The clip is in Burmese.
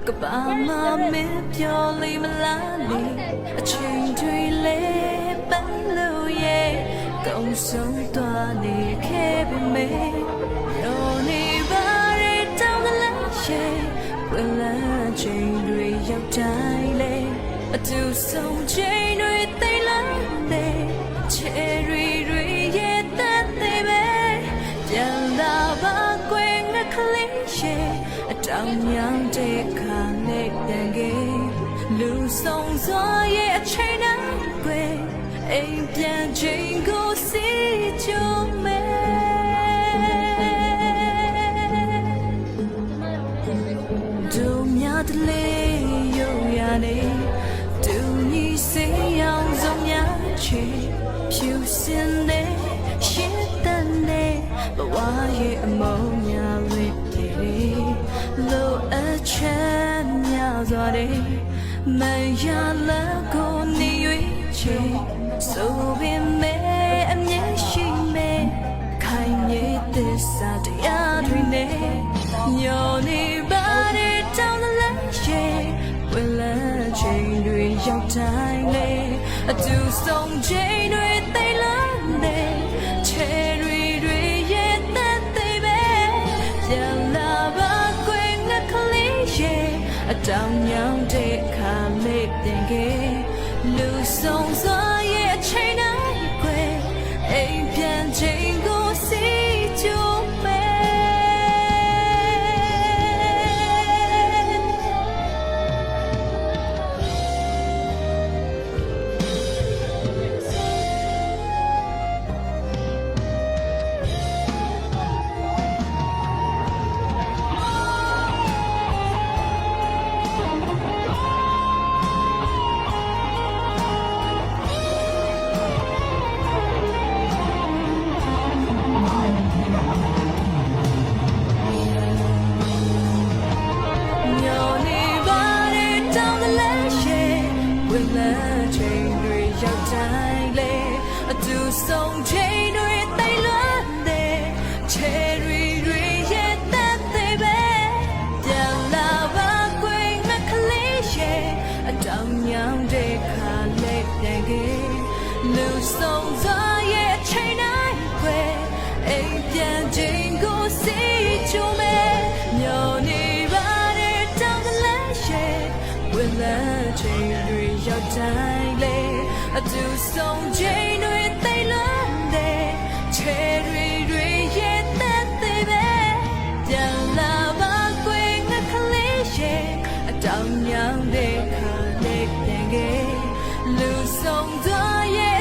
ကဘာမမင်းပြောလိမလားလေအချိန်တွေလဲပန်းလို့ရဲ့ကုံဆုံးသွားနေခဲ့ပြီမေရောနေပါရတောင်းလာရဲ့ဝင်လာချိန်တွေရောက်တိုင်းလေအတူဆုံးချိန်တွေသိလာတဲ့ချယ်တွေရဲ့တတ်သေးပဲပြန်လာပါကွယ်ငါကလေးရဲ့အတောင်ညောင်တဲ့ခါနဲ့ပြန်ခဲ့လူဆုံးစွာရဲ့အချိန်တိုင်းကွယ်အိမ်ပြန်ချိန်ကိုစီကြုံမယ်တို့များတလေရုပ်ရနေတူညီစေအောင်စုံများချေဖြူစင်တဲ့ရှင်းတဲ့နဲ့ဘဝရဲ့အမုန်းများလေးလိုအပ်ချက်များစွာတဲ့မရလာကိုနေရွေးချေဆိုပေမဲ့အမြဲရှိမဲ့ခိုင်မြဲသစ္စာတရားတွေနဲ့ညော်နေပါတဲ့တောင်းလာရဲ့ဝင်လာချိန်တွေရောက်တိုင်းလေအတူဆုံးချိန်တွေသိလာတဲ့ချယ်တွေရဲ့တတ်သေးပဲပြန်လာပါကွယ်ငါကလေးရဲ့အတောင်ညောင်တဲ့ခါလေးတင်ခဲ့လူဆုံးစွာရဲ့အချိန်တိုင်းကွယ်အိမ်ပြန်ချိန်ကိုစီကြုံမယ်အတူဆုံးချိန်တွေသိလွန်းတဲ့ချယ်တွေရဲ့တတ်သေးပဲပြန်လာပါကွယ်ငါကလေးရဲ့အတောင်ညောင်တဲ့ခါလေးပြန်ခဲ့လူဆုံးစွာရဲ့အချိန်တိုင်းကွယ်အိမ်ပြန်ချိန်ကိုစီကြုံမယ်မျောနေပါတဲ့တောင်းလာရဲ့ဝင်လာချိန်တွေရောက်တိုင်းလေအတူဆုံးချိန်တွေသိလွန်းတဲ့ချယ်တွေရဲ့တတ်သေးပဲပြန်လာပါကွယ်ငါကလေးရဲ့အတောင်ညောင်တဲ့ခါလေးပြန်ခဲ့လူဆုံးသွားရဲ့